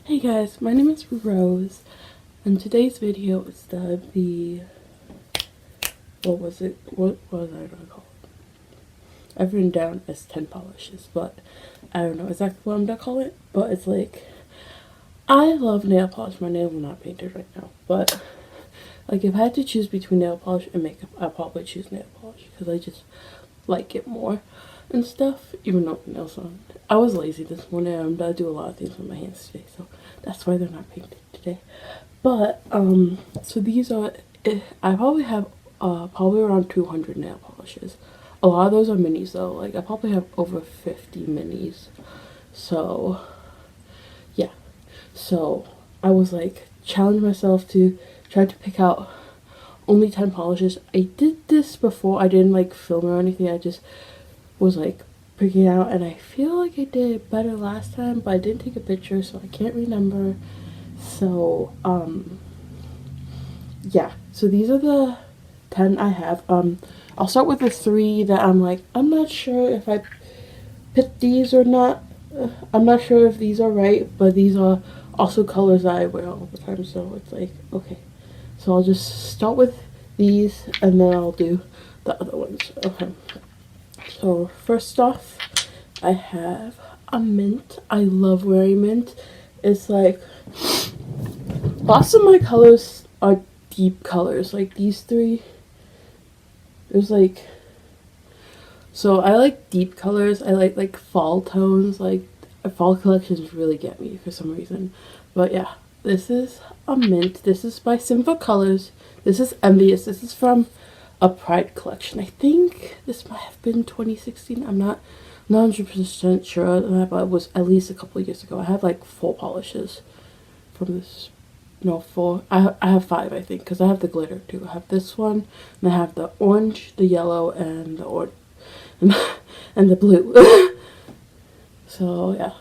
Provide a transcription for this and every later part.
Hey guys, my name is Rose, and today's video is the what was it? What was I gonna call it? I've written down as 10 polishes, but I don't know exactly what I'm gonna call it. But it's like, I love nail polish. My nails are not painted right now, but like if I had to choose between nail polish and makeup, I'd probably choose nail polish because I just like it more and stuff. Even though nails on, I was lazy this morning. I'm gonna do a lot of things with my hands today, so that's why they're not painted today. But so these are. I probably have probably around 200 nail polishes. A lot of those are minis though. Like I probably have over 50 minis. So yeah. So I was like challenge myself to try to pick out only 10 polishes. I did this before. I didn't like film or anything. I just was like picking out, and I feel like I did better last time, but I didn't take a picture, so I can't remember. So yeah, so these are the 10 I have. I'll start with the 3 that I'm like, I'm not sure if I picked these or not. I'm not sure if these are right, but these are also colors that I wear all the time, so it's like, okay. So I'll just start with these, and then I'll do the other ones. Okay. So first off, I have a mint. I love wearing mint. It's like, lots of my colors are deep colors. Like these 3, there's like, so I like deep colors. I like fall tones. Like fall collections really get me for some reason. But yeah, this is a mint. This is by Sinful Colors. This is Envious. This is from a Pride collection. I think this might have been 2016. I'm not 100% sure of that, but it was at least a couple of years ago. I have like 4 polishes from this. No, 4. I have 5, I think, because I have the glitter too. I have this one, and I have the orange, the yellow, and the and the blue. So yeah,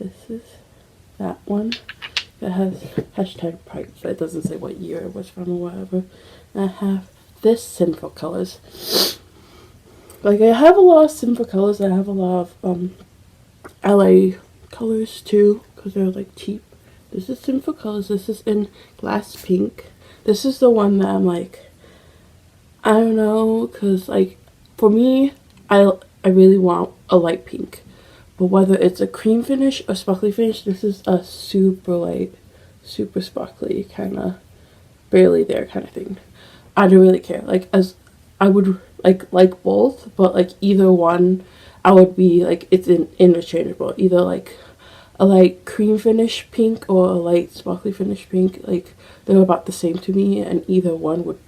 this is that one. It has hashtag Pride, but it doesn't say what year it was from or whatever. And I have this Sinful Colors. Like I have a lot of Sinful Colors. I have a lot of LA colors too, because they're like cheap. This is Sinful Colors. This is in Glass Pink. This is the one that I'm like, I don't know, because like for me, I really want a light pink. But whether it's a cream finish or sparkly finish, this is a super light, super sparkly, kind of barely there kind of thing. I don't really care. Like as I would like both, but like either one, I would be like, it's interchangeable. Either like a light cream finish pink or a light sparkly finish pink. Like they're about the same to me, and either one would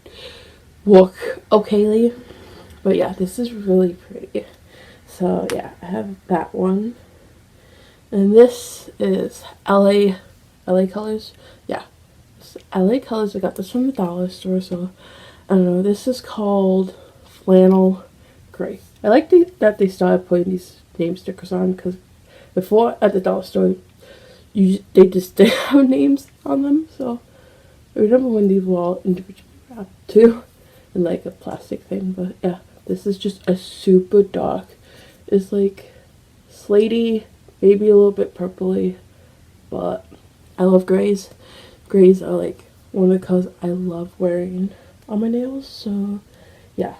work okayly. But yeah, this is really pretty. So yeah, I have that one. And this is LA Colors. Yeah, it's LA Colors. I got this from the dollar store. So I don't know. This is called Flannel Gray. I like that they started putting these name stickers on, because before at the dollar store, they just didn't have names on them. So I remember when these were all individually wrapped too, in like a plastic thing. But yeah, this is just a super dark. It's like slaty, maybe a little bit purpley, but I love grays. Grays are like one of the colors I love wearing on my nails. So yeah,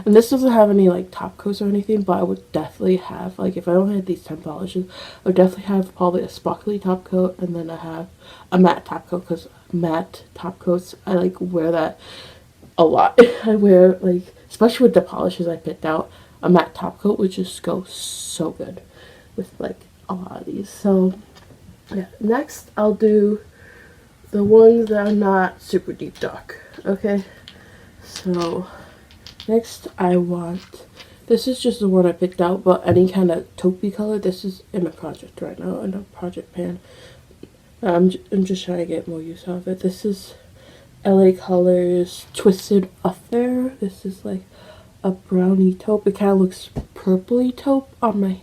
and this doesn't have any like top coats or anything, but I would definitely have, like if I only had these 10 polishes, I would definitely have probably a sparkly top coat, and then I have a matte top coat, because matte top coats, I like wear that a lot. I wear, like, especially with the polishes I picked out, a matte top coat would just go so good with like a lot of these. So yeah, next I'll do the ones that are not super deep dark. Okay, so next I want, this is just the one I picked out, but any kind of taupey color. This is in a project right now, in a project pan. I'm just trying to get more use out of it. This is LA Colors Twisted Affair. This is like a brownie taupe. It kind of looks purpley taupe on my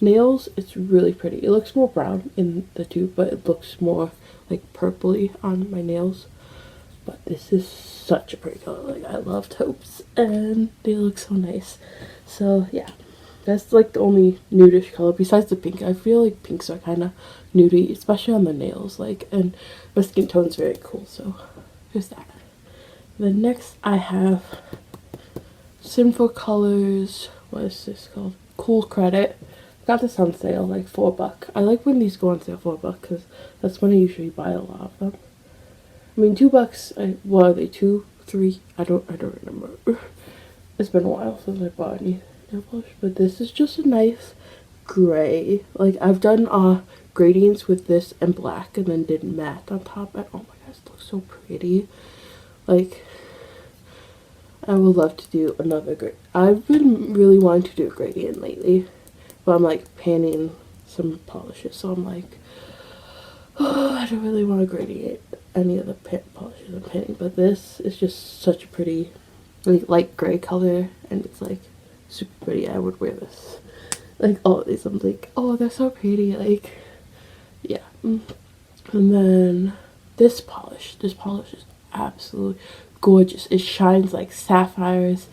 nails. It's really pretty. It looks more brown in the tube, but it looks more like purpley on my nails. But this is such a pretty color. Like I love taupes, and they look so nice. So yeah, That's like the only nudish color besides the pink. I feel like pinks are kind of nudie, especially on the nails. Like, and my skin tone's very cool, so here's that. Then next I have Sinful Colors. What is this called? Cool Credit. Got this on sale, like $4. I like when these go on sale $4 because that's when I usually buy a lot of them. I mean, $2. What are they? 2, 3? I don't remember. It's been a while since I bought any nail polish, but this is just a nice gray. Like, I've done gradients with this and black, and then did matte on top. And oh my gosh, it looks so pretty. Like, I would love to do another gradient. I've been really wanting to do a gradient lately, but I'm like panning some polishes, so I'm like, oh, I don't really want to gradient any of the polishes I'm panning. But this is just such a pretty, like, light gray color, and it's like super pretty. I would wear this. Like, all of these, I'm like, oh, they're so pretty. Like, yeah. And then this polish is absolutely gorgeous. It shines like sapphires,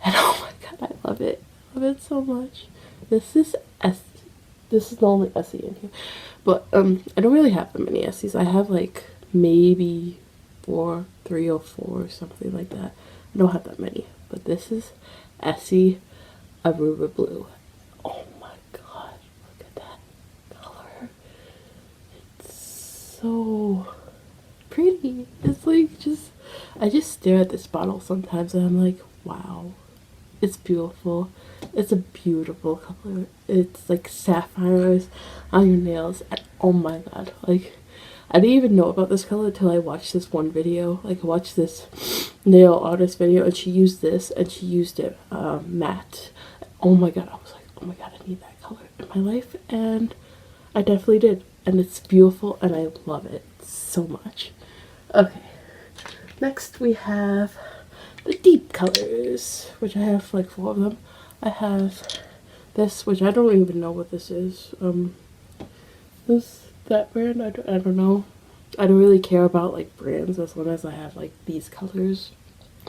and oh my god, I love it. I love it so much. This is Essie. This is the only Essie in here, but I don't really have that many Essies. I have like maybe 3 or 4 or something like that. I don't have that many, but this is Essie Aruba Blue. Oh my god, look at that color. It's so pretty. It's like just, I just stare at this bottle sometimes and I'm like, wow, it's beautiful. It's a beautiful color. It's like sapphires on your nails, and oh my god, like, I didn't even know about this color until I watched this one video. Like, I watched this nail artist video, and she used this, and she used it matte. Oh my god, I was like, oh my god, I need that color in my life, and I definitely did. And it's beautiful, and I love it so much. Okay, next we have the deep colors, which I have like 4 of them. I have this, which I don't even know what this is. That brand, I don't know. I don't really care about like brands as long as I have like these colors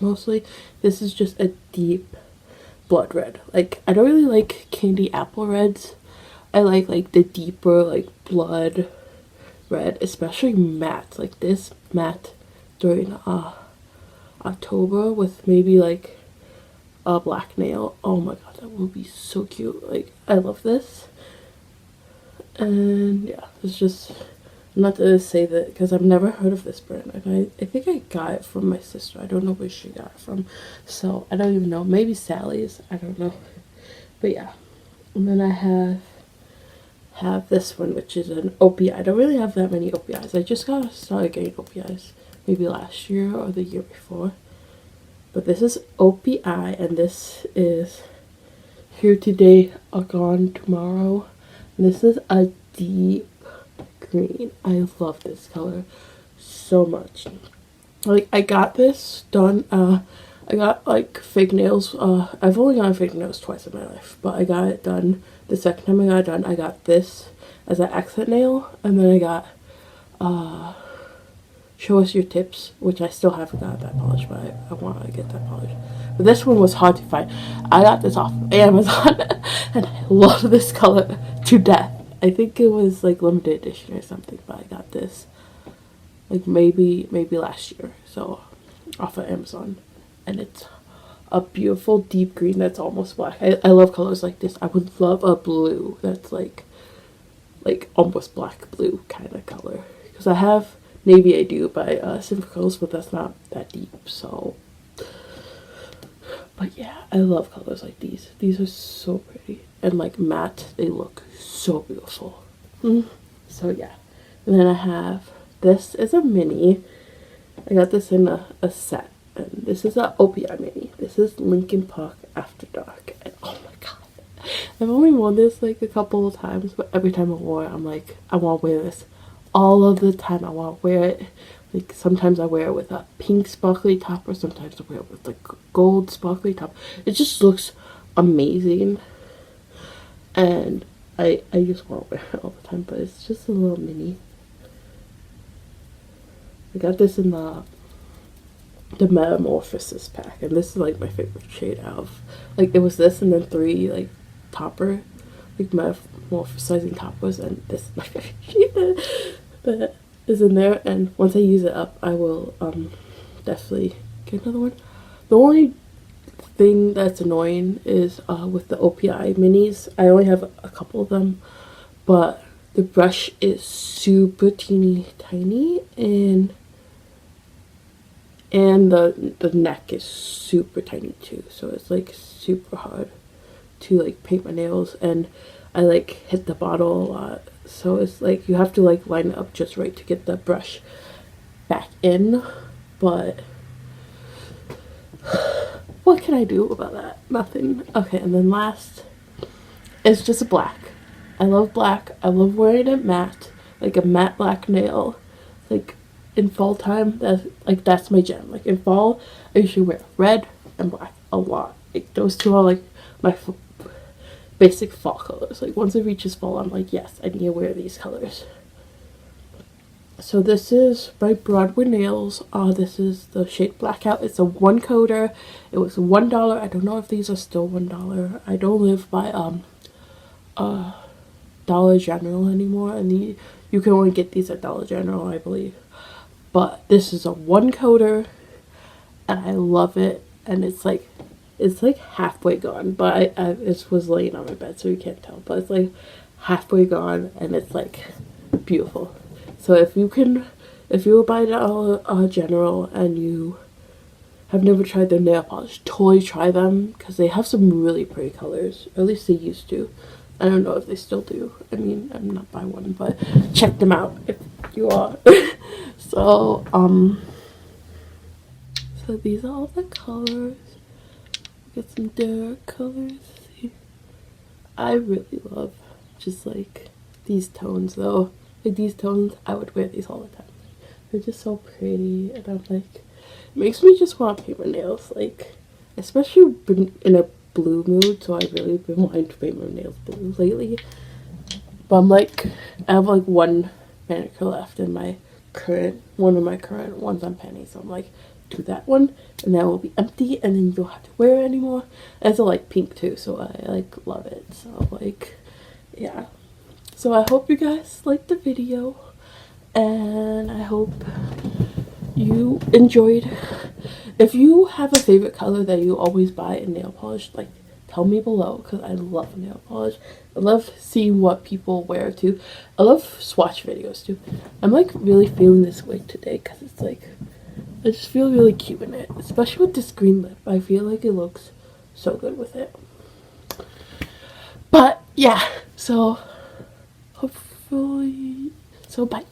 mostly. This is just a deep blood red. Like, I don't really like candy apple reds. I like the deeper like blood red, especially matte. Like this matte during October with maybe like a black nail. Oh my god, that will be so cute. Like, I love this. And yeah, it's just, I'm not to say that because I've never heard of this brand, and I think I got it from my sister. I don't know where she got it from, so I don't even know. Maybe Sally's, I don't know. But yeah, and then I have this one, which is an OPI. I don't really have that many OPIs. I just started getting OPIs maybe last year or the year before. But this is OPI, and this is Here Today, Gone Tomorrow. And this is a deep green. I love this color so much. Like, I got this done, I got like fake nails. I've only gotten fake nails twice in my life, but I got it done. The second time I got it done, I got this as an accent nail, and then I got Show Us Your Tips, which I still haven't got that polish, but I want to get that polish. But this one was hard to find. I got this off Amazon, and I love this color to death. I think it was like limited edition or something, but I got this like maybe last year, so off of Amazon, and it's a beautiful deep green that's almost black. I love colors like this. I would love a blue that's like almost black blue kind of color, because I have Navy I Do by Sinful Colors, but that's not that deep, so. But yeah, I love colors like these. These are so pretty. And like matte, they look so beautiful. So yeah. And then I have, this is a mini. I got this in a set. And this is a OPI mini. This is Linkin Park After Dark. And oh my god. I've only worn this like a couple of times, but every time I wore it, I'm like, I want to wear this. All of the time I want to wear it. Like, sometimes I wear it with a pink sparkly top, or sometimes I wear it with like gold sparkly top. It just looks amazing, and I just want to wear it all the time. But it's just a little mini. I got this in the Metamorphosis pack, and this is like my favorite shade out of, like, it was this and then 3 like topper, like my moisturizing toppers, and this is my favorite shade that is in there. And once I use it up, I will definitely get another one. The only thing that's annoying is with the OPI minis, I only have a couple of them, but the brush is super teeny tiny, and the neck is super tiny too, so it's like super hard to like paint my nails, and I like hit the bottle a lot, so it's like you have to like line it up just right to get the brush back in. But what can I do about that? Nothing. Okay, and then last is just a black. I love black. I love wearing it matte, like a matte black nail. Like in fall time, that's my jam. Like in fall, I usually wear red and black a lot. Like those two are like my basic fall colors. Like once it reaches fall, I'm like, yes, I need to wear these colors. So this is by Broadway Nails. This is the shade Blackout. It's a one coater. It was $1. I don't know if these are still $1. I don't live by Dollar General anymore, and you can only get these at Dollar General, I believe. But this is a one coater, and I love it. And it's like halfway gone, but I it was laying on my bed, so you can't tell. But it's like halfway gone, and it's like beautiful. So if you buy Dollar General and you have never tried their nail polish, totally try them, because they have some really pretty colors. Or at least they used to. I don't know if they still do. I mean, I'm not by one, but check them out if you are. So so these are all the colors. Get some dark colors. See? I really love just like these tones though. Like these tones, I would wear these all the time. They're just so pretty, and I'm like, it makes me just want to paint my nails. Like, especially been in a blue mood, so I've really been wanting to paint my nails blue lately. But I'm like, I have like one manicure left in my one of my current ones on Penny, so I'm like, do that one, and that will be empty, and then you don't have to wear it anymore. And it's a light pink too, so I like love it. So like, yeah. So I hope you guys liked the video, and I hope you enjoyed. If you have a favorite color that you always buy in nail polish, like tell me below, because I love nail polish. I love seeing what people wear too. I love swatch videos too. I'm like really feeling this wig today, because it's like, I just feel really cute in it, especially with this green lip. I feel like it looks so good with it. But yeah, so hopefully, so bye.